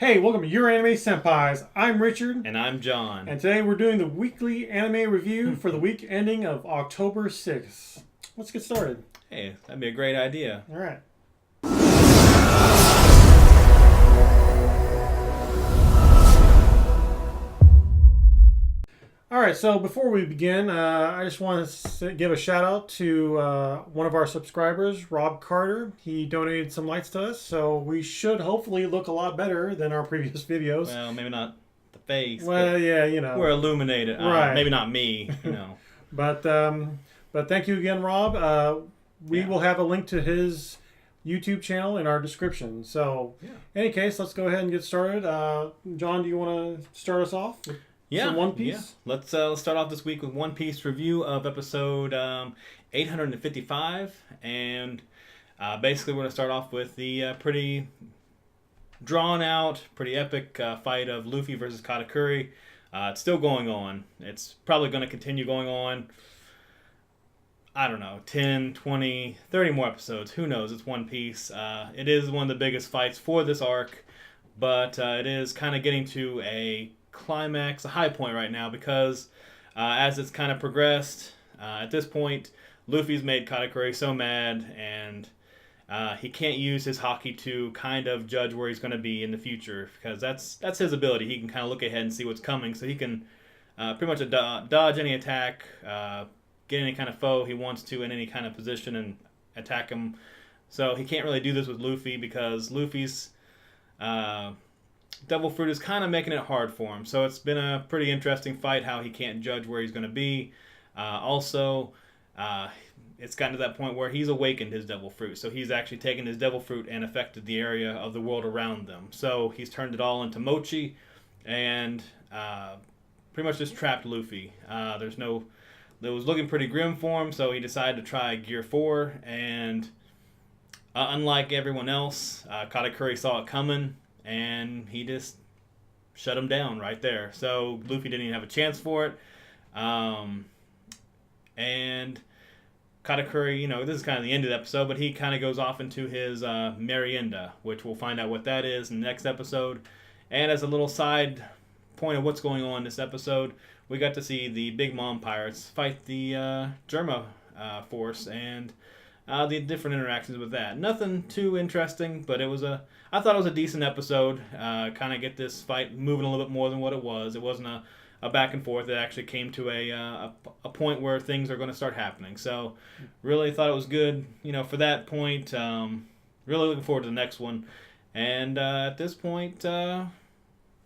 Hey, welcome to Your Anime Senpais. I'm Richard. And I'm John. And today we're doing the weekly anime review for the week ending of October 6th. Let's get started. Hey, that'd be a great idea. All right. All right, so before we begin, I just want to give a shout out to one of our subscribers, Rob Carter. He donated some lights to us, so we should hopefully look a lot better than our previous videos. Well, maybe not the face. Well, yeah, you know. We're illuminated. Right. Maybe not me, you know. But thank you again, Rob. We will have a link to his YouTube channel in our description. So, in any case, let's go ahead and get started. John, do you want to start us off? Some One Piece? Yeah. Let's start off this week with One Piece review of episode 855. And basically we're going to start off with the pretty drawn out, pretty epic fight of Luffy versus Katakuri. It's still going on. It's probably going to continue going on. I don't know, 10, 20, 30 more episodes. Who knows? It's One Piece. It is one of the biggest fights for this arc. But it is kind of getting to a climax, a high point right now, because as it's kind of progressed, at this point, Luffy's made Katakuri so mad, and he can't use his haki to kind of judge where he's going to be in the future, because that's his ability. He can kind of look ahead and see what's coming, so he can pretty much dodge any attack, get any kind of foe he wants to in any kind of position and attack him. So he can't really do this with Luffy, because Luffy's Devil Fruit is kind of making it hard for him. So it's been a pretty interesting fight, how he can't judge where he's going to be. Also, it's gotten to that point where he's awakened his Devil Fruit. So he's actually taken his Devil Fruit and affected the area of the world around them. So he's turned it all into mochi and pretty much just trapped Luffy. It was looking pretty grim for him, so he decided to try Gear 4. And unlike everyone else, Katakuri saw it coming, and he just shut him down right there. So Luffy didn't even have a chance for it. And Katakuri, this is kind of the end of the episode, but he kind of goes off into his merienda, which we'll find out what that is in the next episode. And as a little side point of what's going on in this episode, we got to see the Big Mom Pirates fight the Germa force, and the different interactions with that. Nothing too interesting, but I thought it was a decent episode. Kind of get this fight moving a little bit more than what it was. It wasn't a back and forth. It actually came to a point where things are going to start happening. So really thought it was good, for that point. Really looking forward to the next one. And at this point, kind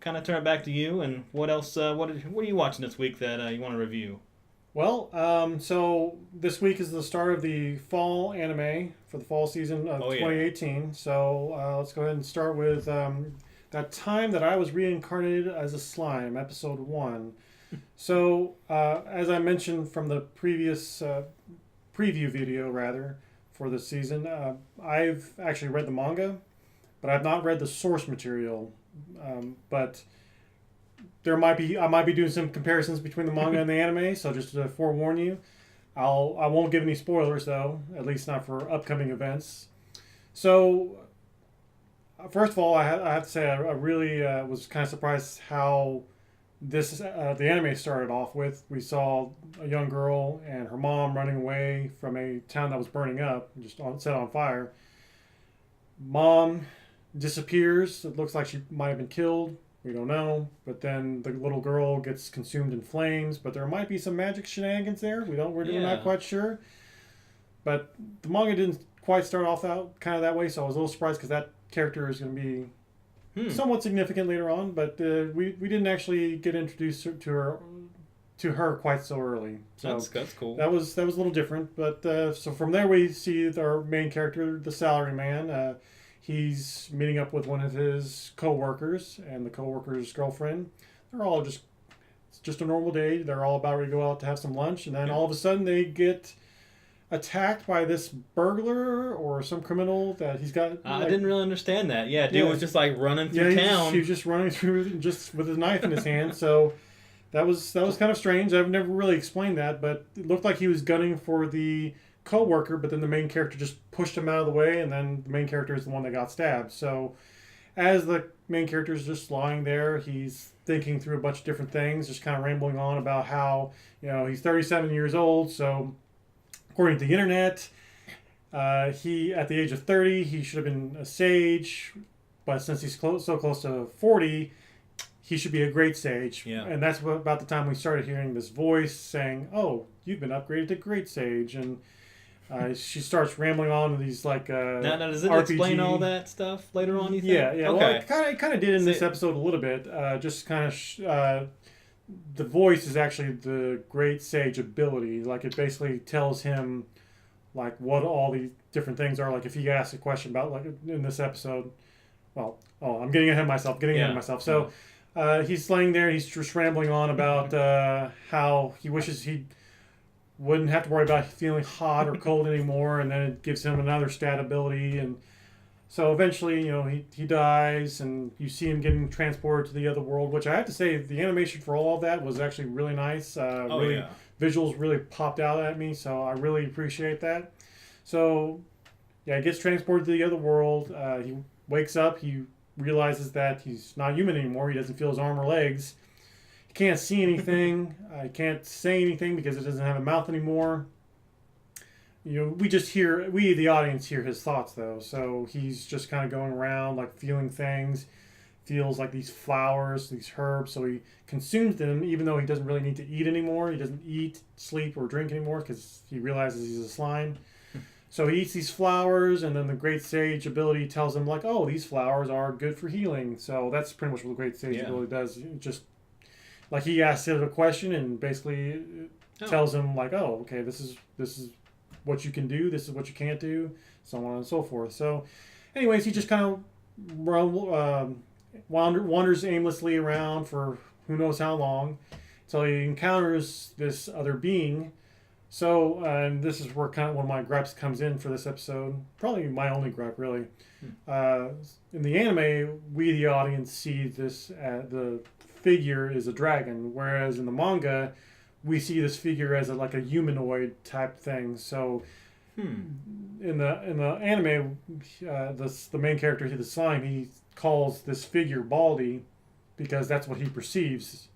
of turn it back to you. And what else? What are you watching this week that you want to review? Well, so this week is the start of the fall anime for the fall season of 2018. So let's go ahead and start with that time that I was reincarnated as a slime, episode 1. So as I mentioned from the previous preview video, for this season, I've actually read the manga, but I've not read the source material. But I might be doing some comparisons between the manga and the anime, so just to forewarn you, I won't give any spoilers though, at least not for upcoming events. So first of all, I have to say I really was kind of surprised how the anime started off with. We saw a young girl and her mom running away from a town that was burning up, set on fire. Mom disappears. It looks like she might have been killed. We don't know, but then the little girl gets consumed in flames. But there might be some magic shenanigans there. We're not quite sure. But the manga didn't quite start off out kind of that way, so I was a little surprised because that character is going to be somewhat significant later on. But we didn't actually get introduced to her quite so early. So that's cool. That was a little different. But so from there we see our main character, the salaryman. He's meeting up with one of his co-workers and the co-worker's girlfriend. They're all it's just a normal day. They're all about ready to go out to have some lunch. And then all of a sudden they get attacked by this burglar or some criminal that he's got. I didn't really understand that. Yeah, dude was just like running through town. He was just running through just with his knife in his hand. So that was kind of strange. I've never really explained that, but it looked like he was gunning for the co-worker, but then the main character just pushed him out of the way, and then the main character is the one that got stabbed. So as the main character is just lying there, he's thinking through a bunch of different things, just kind of rambling on about how, he's 37 years old. So, according to the internet, he, at the age of 30, he should have been a sage. But since he's so close to 40, he should be a great sage. Yeah. And that's about the time we started hearing this voice saying, "Oh, you've been upgraded to great sage." And she starts rambling on to these now does it RPG. explain all that stuff later on? You think? Yeah. Okay. Well, it kind of did in this episode a little bit. Just kind of the voice is actually the great sage ability. Like it basically tells him like what all these different things are. Like if he asks a question about like in this episode. Well, I'm getting ahead of myself. So he's laying there. He's just rambling on about how he wishes he wouldn't have to worry about feeling hot or cold anymore, and then it gives him another stat ability. And so eventually, he dies, and you see him getting transported to the other world, which I have to say, the animation for all of that was actually really nice. Visuals really popped out at me, so I really appreciate that. So, yeah, he gets transported to the other world. He wakes up, he realizes that he's not human anymore. He doesn't feel his arm or legs. He can't see anything. He can't say anything because it doesn't have a mouth anymore. We the audience hear his thoughts though. So he's just kind of going around like feeling things, feels like these flowers, these herbs. So he consumes them even though he doesn't really need to eat anymore. He doesn't eat, sleep, or drink anymore because he realizes he's a slime. So he eats these flowers, and then the Great Sage ability tells him, like, oh, these flowers are good for healing. So that's pretty much what the Great Sage ability does. It just, like, he asks it a question, and basically tells him, like, oh, okay, this is what you can do, this is what you can't do, so on and so forth. So, anyways, he just kind of wanders aimlessly around for who knows how long, until he encounters this other being. So, and this is where kind of one of my gripes comes in for this episode. Probably my only gripe, really. In the anime, we, the audience, see this, the figure is a dragon, whereas in the manga, we see this figure as like a humanoid type thing. So, in the anime, the main character, the slime, he calls this figure Baldy because that's what he perceives.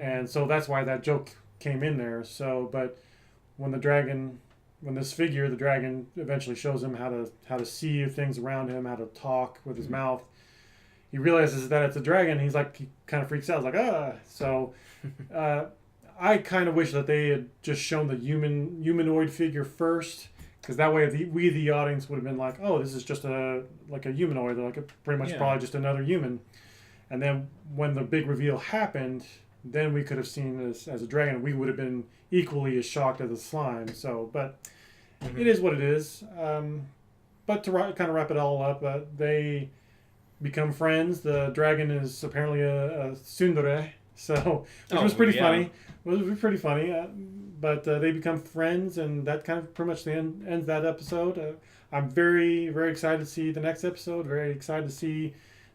And so that's why that joke came in there. So, but when the dragon eventually shows him how to see things around him, how to talk with his mouth, he realizes that it's a dragon. He kind of freaks out. He's like, So, I kind of wish that they had just shown the humanoid figure first, because that way we, the audience, would have been like, oh, this is just a humanoid, pretty much probably just another human. And then when the big reveal happened, then we could have seen this as a dragon. We would have been equally as shocked as the slime. So, but it is what it is. But to kind of wrap it all up, they become friends. The dragon is apparently a tsundere, which was pretty funny. It was pretty funny. But they become friends, and that kind of pretty much ends that episode. I'm very, very excited to see the next episode. Very excited to see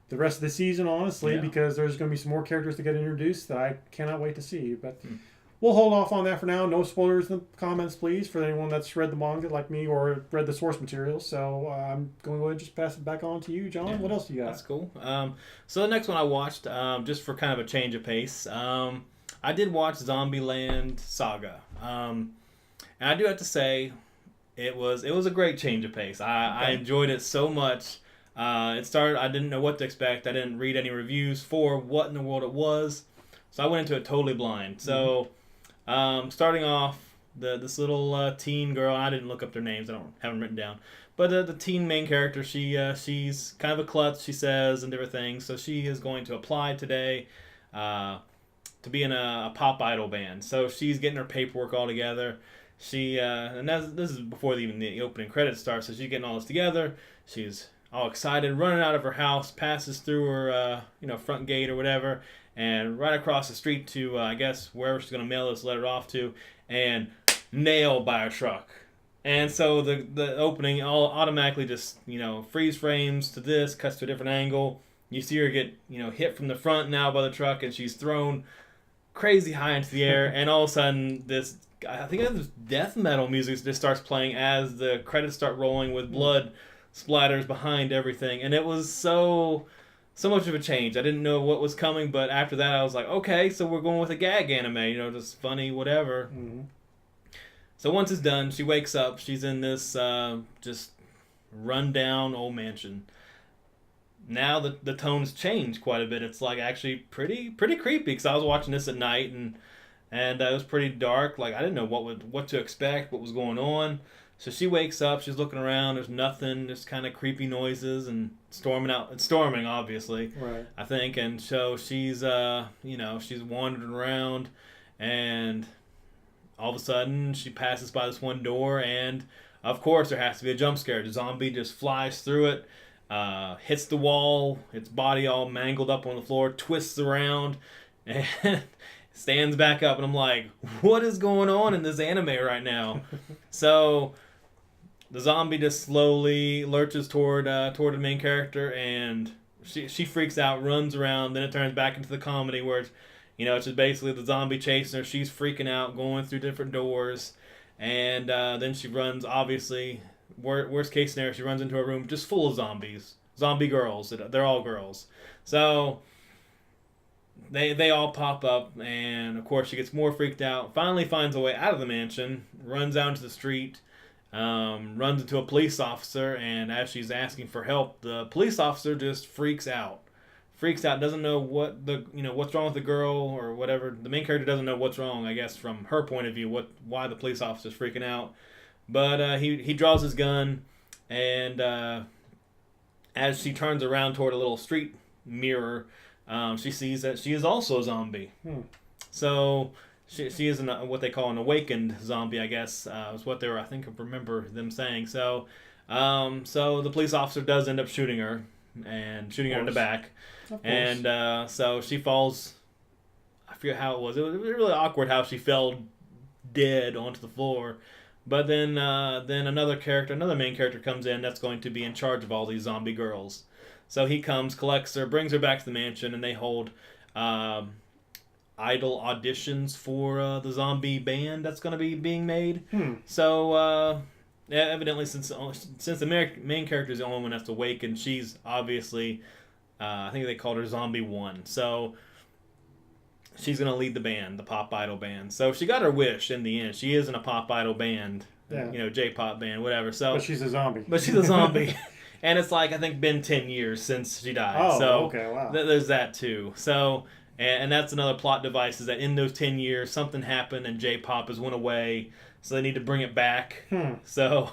the rest of the season, honestly, because there's going to be some more characters to get introduced that I cannot wait to see. But we'll hold off on that for now. No spoilers in the comments, please, for anyone that's read the manga like me or read the source material. So I'm going to go ahead and just pass it back on to you, John. What else do you got? That's cool. So the next one I watched, just for kind of a change of pace, I did watch Zombieland Saga. And I do have to say, it was a great change of pace. I enjoyed it so much. It started, I didn't know what to expect. I didn't read any reviews for what in the world it was. So I went into it totally blind. So starting off, this little teen girl, I didn't look up their names. I don't have them written down. But the teen main character, she's kind of a klutz, she says, and different things. So she is going to apply today to be in a pop idol band. So she's getting her paperwork all together. And this is before even the opening credits start. So she's getting all this together. She's all excited, running out of her house, passes through her front gate or whatever, and right across the street to I guess wherever she's gonna mail this letter off to, and nailed by a truck. And so the opening all automatically just freeze frames to this, cuts to a different angle. You see her get hit from the front now by the truck, and she's thrown crazy high into the air, and all of a sudden this death metal music just starts playing as the credits start rolling with blood splatters behind everything, and it was so so much of a change. I didn't know what was coming, but after that I was like, okay, so we're going with a gag anime, just funny, whatever. Mm-hmm. So once it's done, she wakes up. She's in this just run-down old mansion. Now the tone's changed quite a bit. It's like actually pretty creepy because I was watching this at night and it was pretty dark. Like I didn't know what to expect, what was going on. So she wakes up, she's looking around, there's nothing, just kind of creepy noises and storming out. It's storming, obviously, right. I think. And so she's, she's wandering around, and all of a sudden she passes by this one door, and of course there has to be a jump scare. The zombie just flies through it, hits the wall, its body all mangled up on the floor, twists around, and stands back up. And I'm like, what is going on in this anime right now? So the zombie just slowly lurches toward the main character, and she freaks out, runs around. Then it turns back into the comedy where it's just basically the zombie chasing her. She's freaking out, going through different doors, and then she runs. Obviously, worst case scenario, she runs into a room just full of zombies, zombie girls. They're all girls, so they all pop up, and of course she gets more freaked out. Finally finds a way out of the mansion, runs out into the street. Runs into a police officer, and as she's asking for help, the police officer just freaks out, doesn't know what's wrong with the girl or whatever. The main character doesn't know what's wrong, I guess, from her point of view, why the police officer's freaking out. But he draws his gun, and as she turns around toward a little street mirror, she sees that she is also a zombie. So She is what they call an awakened zombie, I guess, is what I remember them saying. So the police officer does end up shooting her in the back. And so she falls, I forget how it was. It was really awkward how she fell dead onto the floor. But then another main character comes in that's going to be in charge of all these zombie girls. So he comes, collects her, brings her back to the mansion, and they hold idol auditions for the zombie band that's going to be being made. So evidently, since the main character is the only one that's awake, and she's obviously, I think they called her Zombie 1. So she's going to lead the band, the pop idol band. So she got her wish in the end. She is in a pop idol band, J-pop band, whatever. So but she's a zombie. And it's like, I think, been 10 years since she died. Oh, so okay, wow. There's that too. So. And that's another plot device, is that in those 10 years, something happened and J-pop has went away, so they need to bring it back. So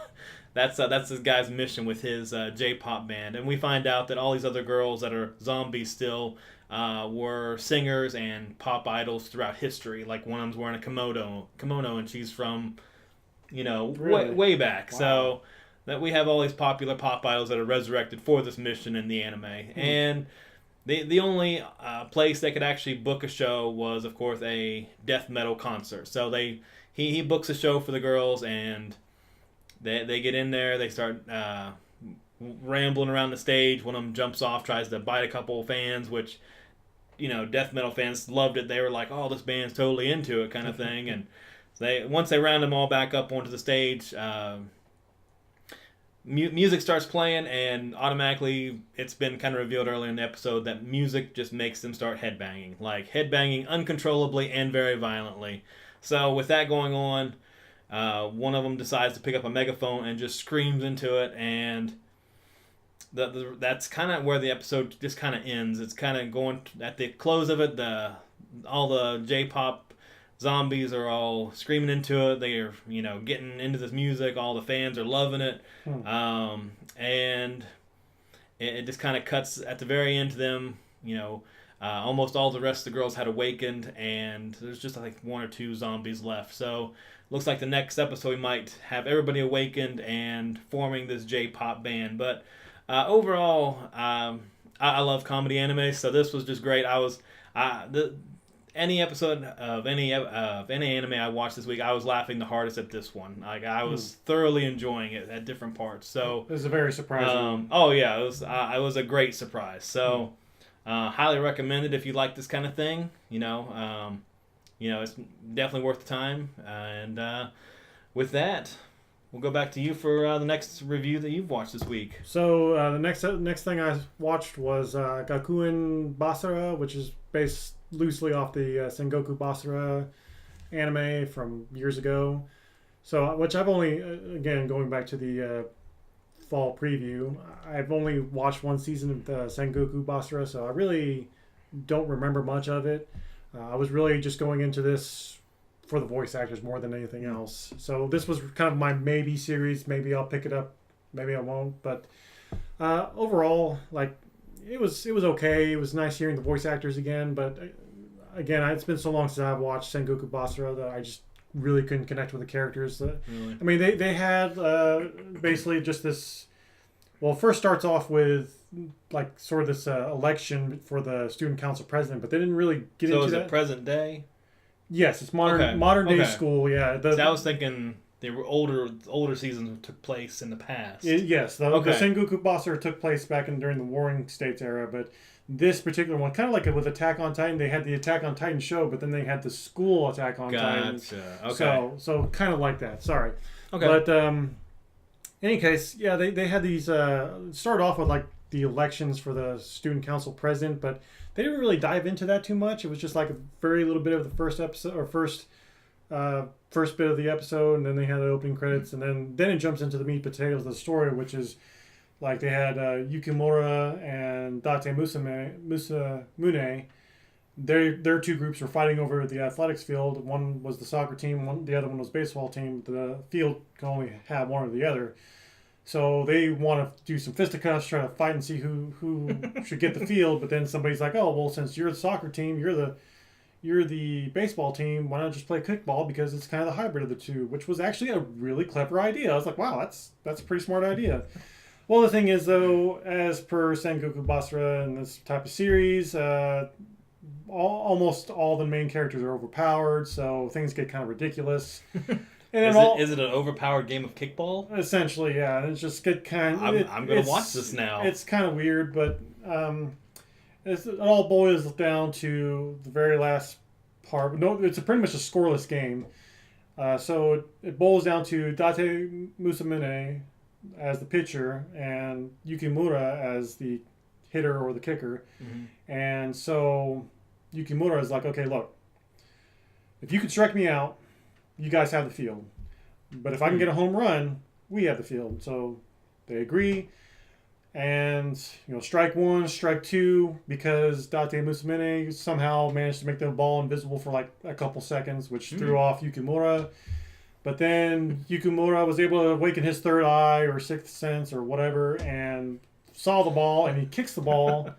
that's this guy's mission with his J-pop band. And we find out that all these other girls that are zombies still were singers and pop idols throughout history. Like one of them's wearing a kimono, and she's from, really? way back. Wow. So that we have all these popular pop idols that are resurrected for this mission in the anime. And the only place they could actually book a show was, of course, a death metal concert. So he books a show for the girls, and they get in there. They start rambling around the stage. One of them jumps off, tries to bite a couple of fans, which, death metal fans loved it. They were like, "Oh, this band's totally into it," kind of thing. And once they round them all back up onto the stage. Music starts playing, and automatically it's been kind of revealed earlier in the episode that music just makes them start headbanging uncontrollably and very violently. So with that going on, one of them decides to pick up a megaphone and just screams into it, and that's kind of where the episode just kind of ends. It's kind of going at the close of it. All the J-pop zombies are all screaming into it. They are, getting into this music. All the fans are loving it. And it just kind of cuts at the very end to them. Almost all the rest of the girls had awakened, and there's just, I think, one or two zombies left. So looks like the next episode we might have everybody awakened and forming this J-pop band. But overall, I love comedy anime, so this was just great. Any episode of any anime I watched this week, I was laughing the hardest at this one. Like, I was thoroughly enjoying it at different parts. So it was a very surprising. It was a great surprise. So highly recommended if you like this kind of thing. It's definitely worth the time. And with that, we'll go back to you for the next review that you've watched this week. So the next thing I watched was Gakuen Basara, which is based loosely off the Sengoku Basara anime from years ago. So, which I've only, again, going back to the fall preview, I've only watched one season of the Sengoku Basara, so I really don't remember much of it. I was really just going into this for the voice actors more than anything else. So this was kind of my maybe series. Maybe I'll pick it up, maybe I won't. But overall, like, it was okay. It was nice hearing the voice actors again, but again, it's been so long since I've watched Sengoku Basara that I just really couldn't connect with the characters. Really? I mean, they had basically just this. Well, first starts off with like sort of this election for the student council president, but they didn't really get into that. So is it present day? Yes, it's modern day school. Yeah, So I was thinking they were older seasons took place in the past. Yes, the Sengoku Basara took place back during the Warring States era, but this particular one, kind of like with Attack on Titan, they had the Attack on Titan show, but then they had the school Attack on Titan. Okay. So kind of like that. Sorry. Okay. But in any case, yeah, they had these started off with like the elections for the student council president, but they didn't really dive into that too much. It was just like a very little bit of the first episode or first bit of the episode, and then they had the opening credits, and then it jumps into the meat and potatoes of the story, which is like they had Yukimura and Date Musamune. Their two groups were fighting over the athletics field. One was the soccer team, the other one was baseball team. The field can only have one or the other. So they want to do some fisticuffs, try to fight and see who should get the field. But then somebody's like, oh, well, since you're the soccer team, you're the baseball team, why not just play kickball, because it's kind of the hybrid of the two, which was actually a really clever idea. I was like, wow, that's a pretty smart idea. Well, the thing is, though, as per Sengoku Basara and this type of series, almost all the main characters are overpowered, so things get kind of ridiculous. And is it an overpowered game of kickball? Essentially, yeah. It's just get kind of... I'm going to watch this now. It's kind of weird, but it all boils down to the very last part. No, it's pretty much a scoreless game. So it boils down to Date Musamune as the pitcher and Yukimura as the hitter or the kicker. Mm-hmm. And so Yukimura is like, okay, look, if you can strike me out, you guys have the field. But if I can get a home run, we have the field. So they agree. And, strike one, strike two, because Date Musamune somehow managed to make the ball invisible for like a couple seconds, which threw off Yukimura. But then Yukimura was able to awaken his third eye or sixth sense or whatever and saw the ball, and he kicks the ball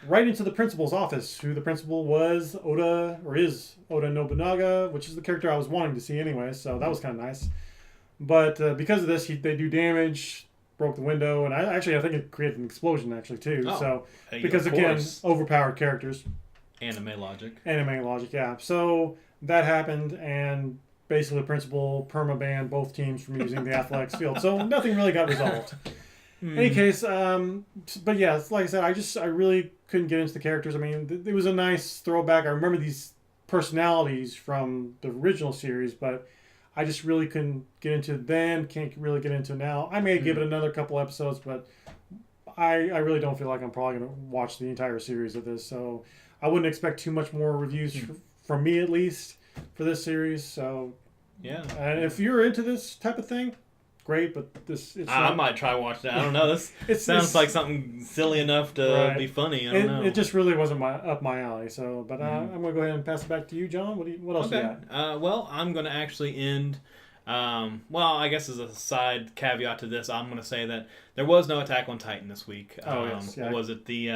right into the principal's office, who the principal was is Oda Nobunaga, which is the character I was wanting to see anyway, so that was kind of nice. But because of this, they do damage, broke the window, and I think it created an explosion actually too. Oh, so because again, overpowered characters. Anime logic, yeah. So that happened, and basically the principal perma-banned both teams from using the athletics field. So nothing really got resolved. In any case, but yeah, like I said, I really couldn't get into the characters. I mean, it was a nice throwback. I remember these personalities from the original series, but I just really couldn't get into it then, can't really get into it now. I may give it another couple episodes, but I really don't feel like I'm probably going to watch the entire series of this. So I wouldn't expect too much more reviews from me, at least, for this series. So yeah. And if you're into this type of thing, great, but I might try watching it. I don't know. It sounds like something silly enough to be funny. I don't know. It just really wasn't up my alley. So, but I'm going to go ahead and pass it back to you, John. What else you got? Well, I'm going to actually end. I guess as a side caveat to this, I'm going to say that there was no Attack on Titan this week. Yes. Yeah. What was it? The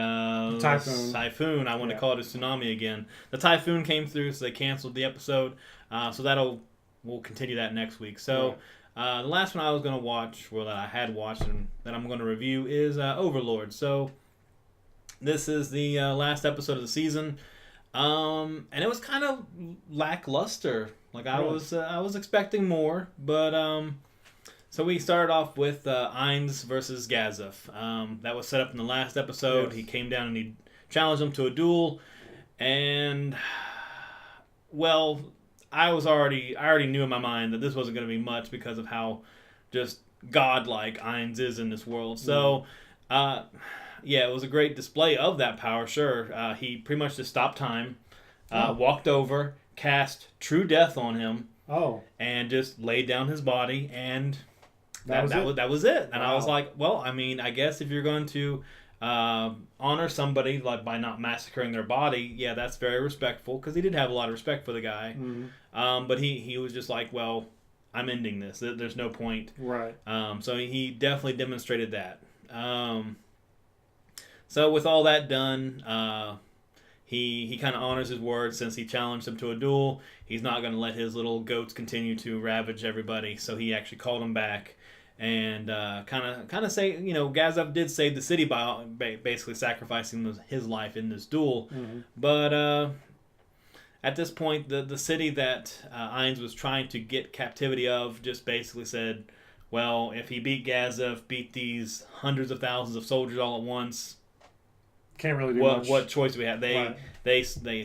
Typhoon. Typhoon. I want to call it a tsunami again. The Typhoon came through, so they canceled the episode. So we'll continue that next week. So. Right. The last one I was going to watch, that I had watched and that I'm going to review is Overlord. So this is the last episode of the season, and it was kind of lackluster. Like I was expecting more, but so we started off with Ainz versus Gazef. That was set up in the last episode. Yes. He came down and he challenged him to a duel, and I already knew in my mind that this wasn't going to be much because of how just godlike Ainz is in this world. So, it was a great display of that power, sure. He pretty much just stopped time, walked over, cast True Death on him, and just laid down his body, and that was it. And I was like, well, I mean, I guess if you're going to honor somebody like by not massacring their body, yeah, that's very respectful, because he did have a lot of respect for the guy. But he was just like, well, I'm ending this. There's no point. Right. So he definitely demonstrated that. So with all that done, he kind of honors his word since he challenged him to a duel. He's not going to let his little goats continue to ravage everybody. So he actually called him back and kind of say, Gazev did save the city by basically sacrificing his life in this duel. But at this point, the city that Ainz was trying to get captivity of just basically said, well, if he beat Gazev, beat these hundreds of thousands of soldiers all at once, can't really do much. What choice do we have? They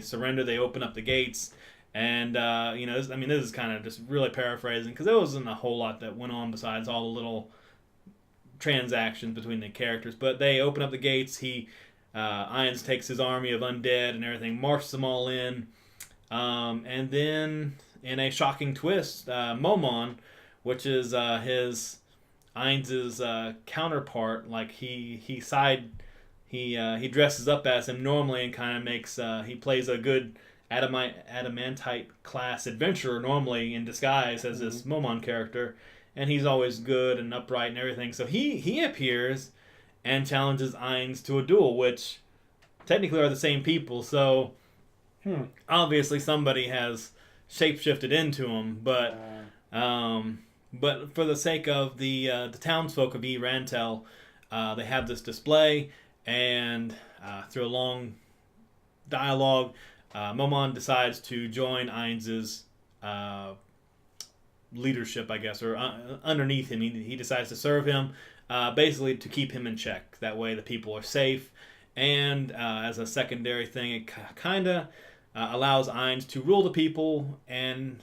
surrender. They open up the gates, and this is kind of just really paraphrasing, because there wasn't a whole lot that went on besides all the little transactions between the characters. But they open up the gates. Ainz takes his army of undead and everything, marches them all in, and then in a shocking twist, Momon, which is Ainz's counterpart, like he dresses up as him normally and kind of makes he plays a good adamantite class adventurer normally in disguise as this Momon character, and he's always good and upright and everything. So he appears and challenges Ainz to a duel, which technically are the same people. So obviously somebody has shapeshifted into him, but for the sake of the townsfolk of Rantel, they have this display. And through a long dialogue, Momon decides to join Ainz's leadership, I guess, or underneath him. He decides to serve him, basically to keep him in check. That way the people are safe. And as a secondary thing, it kind of allows Ainz to rule the people. And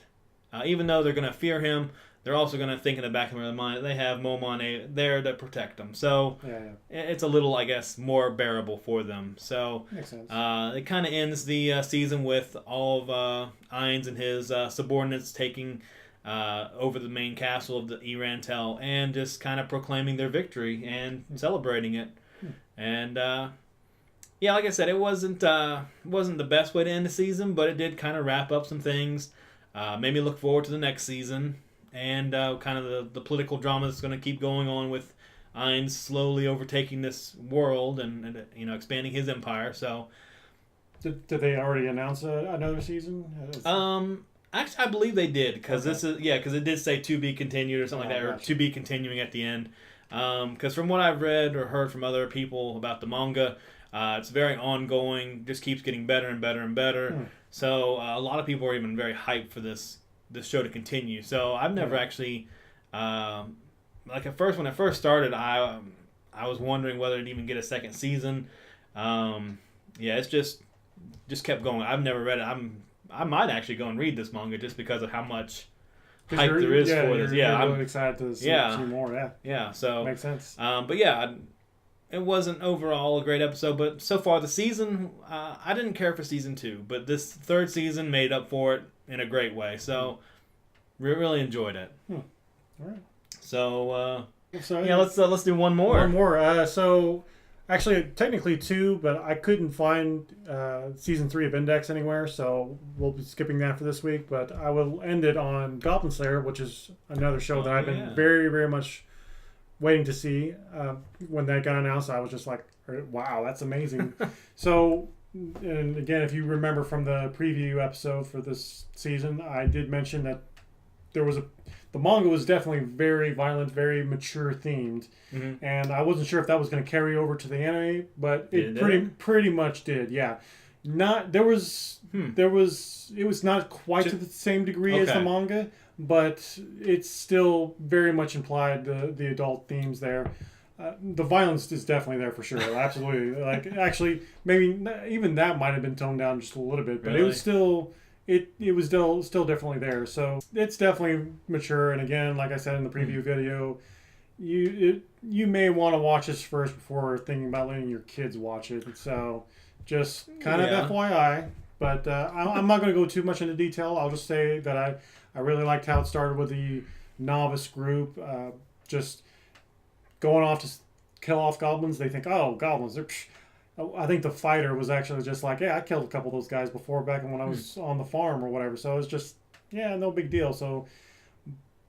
even though they're going to fear him, they're also going to think in the back of their mind that they have Momon there to protect them. So it's a little, I guess, more bearable for them. So makes sense. It kind of ends the season with all of Ainz and his subordinates taking over the main castle of the Rantel and just kind of proclaiming their victory and celebrating it. And like I said, it wasn't the best way to end the season, but it did kind of wrap up some things. Made me look forward to the next season. And kind of the political drama that's going to keep going on with Ainz slowly overtaking this world and expanding his empire. So, did they already announce another season? Actually, I believe they did, because because it did say to be continued or something like that, or to be continuing at the end. Because from what I've read or heard from other people about the manga, it's very ongoing, just keeps getting better and better and better. So a lot of people are even very hyped for this show to continue. So I've never actually, like at first, when it first started, I was wondering whether it'd even get a second season. It's just kept going. I've never read it. I might actually go and read this manga just because of how much hype there is for this. I'm really excited to see more. So makes sense. It wasn't overall a great episode, but so far the season, I didn't care for season 2, but this third season made up for it in a great way. So really enjoyed it. All right. So let's do one more. One more. So actually, technically 2, but I couldn't find season 3 of Index anywhere, so we'll be skipping that for this week. But I will end it on Goblin Slayer, which is another show that I've been very, very much waiting to see. When that got announced, I was just like, wow, that's amazing. So, and again, if you remember from the preview episode for this season, I did mention that the manga was definitely very violent, very mature themed, and I wasn't sure if that was going to carry over to the anime, but it pretty much did. Yeah, it was not quite to the same degree as the manga, but it's still very much implied the adult themes there. The violence is definitely there for sure. Absolutely. Like, actually, maybe even that might have been toned down just a little bit, but it was still it was still definitely there. So it's definitely mature. And again, like I said in the preview video, you may want to watch this first before thinking about letting your kids watch it. So just kind of FYI. But I'm not going to go too much into detail. I'll just say that I really liked how it started with the novice group just going off to kill off goblins. They think, oh, goblins, they're... Psh. I think the fighter was actually just like, yeah, I killed a couple of those guys before back when I was on the farm or whatever. So it was just, yeah, no big deal. So,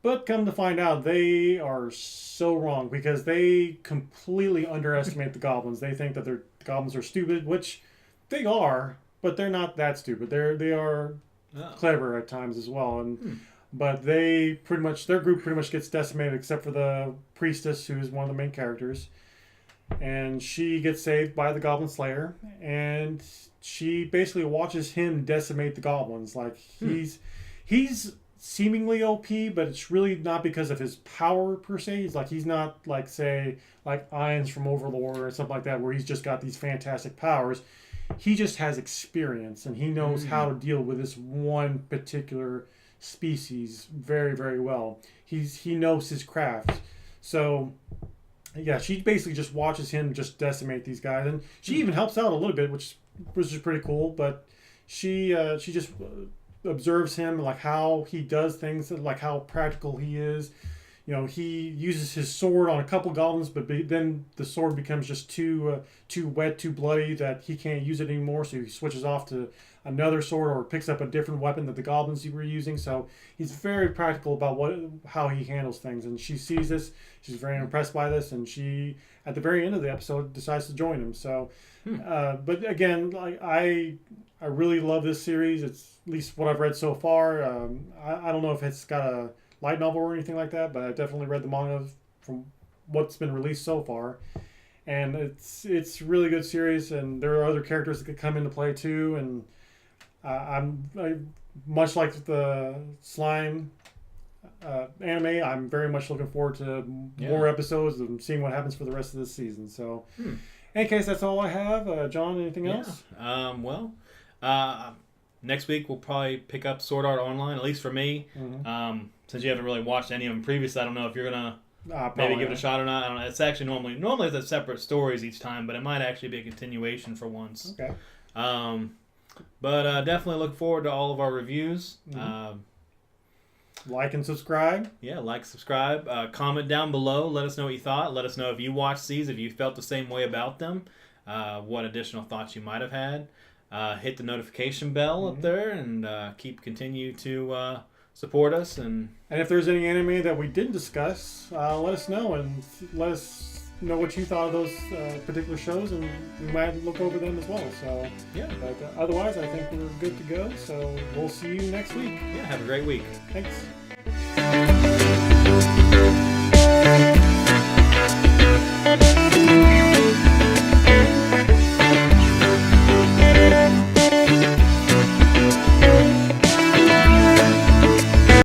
but come to find out, they are so wrong because they completely underestimate the goblins. They think that the goblins are stupid, which they are, but they're not that stupid. They are clever at times as well. And but their group pretty much gets decimated except for the priestess, who is one of the main characters. And she gets saved by the Goblin Slayer, and she basically watches him decimate the goblins. Like he's seemingly OP, but it's really not because of his power per se. He's not like Irons from Overlord or something like that, where he's just got these fantastic powers. He just has experience, and he knows how to deal with this one particular species very, very well. He knows his craft. So yeah, she basically just watches him just decimate these guys, and she even helps out a little bit, which is pretty cool. But she just observes him, like how he does things, like how practical he is. You know, he uses his sword on a couple goblins, but then the sword becomes just too wet, too bloody that he can't use it anymore. So he switches off to another sword or picks up a different weapon that the goblins were using. So he's very practical about how he handles things. And she sees this. She's very impressed by this, and she, at the very end of the episode, decides to join him. So, but again, like I really love this series. It's at least what I've read so far. I don't know if it's got a light novel or anything like that, but I definitely read the manga from what's been released so far, and it's really good series. And there are other characters that could come into play too. And I much like the Slime anime, I'm very much looking forward to more episodes and seeing what happens for the rest of this season. So, in any case, that's all I have. John, anything else? Next week we'll probably pick up Sword Art Online, at least for me. Since you haven't really watched any of them previously, I don't know if you're gonna maybe give it a shot or not. I don't know. It's actually normally it's separate stories each time, but it might actually be a continuation for once. Okay. But definitely look forward to all of our reviews. Like and subscribe. Yeah, like, subscribe. Comment down below. Let us know what you thought. Let us know if you watched these, if you felt the same way about them, what additional thoughts you might have had. Hit the notification bell up there, and continue to support us. And if there's any anime that we didn't discuss, let us know, and let us know what you thought of those particular shows, and we might look over them as well. So yeah, but otherwise, I think we're good to go. So we'll see you next week. Yeah, have a great week. Thanks.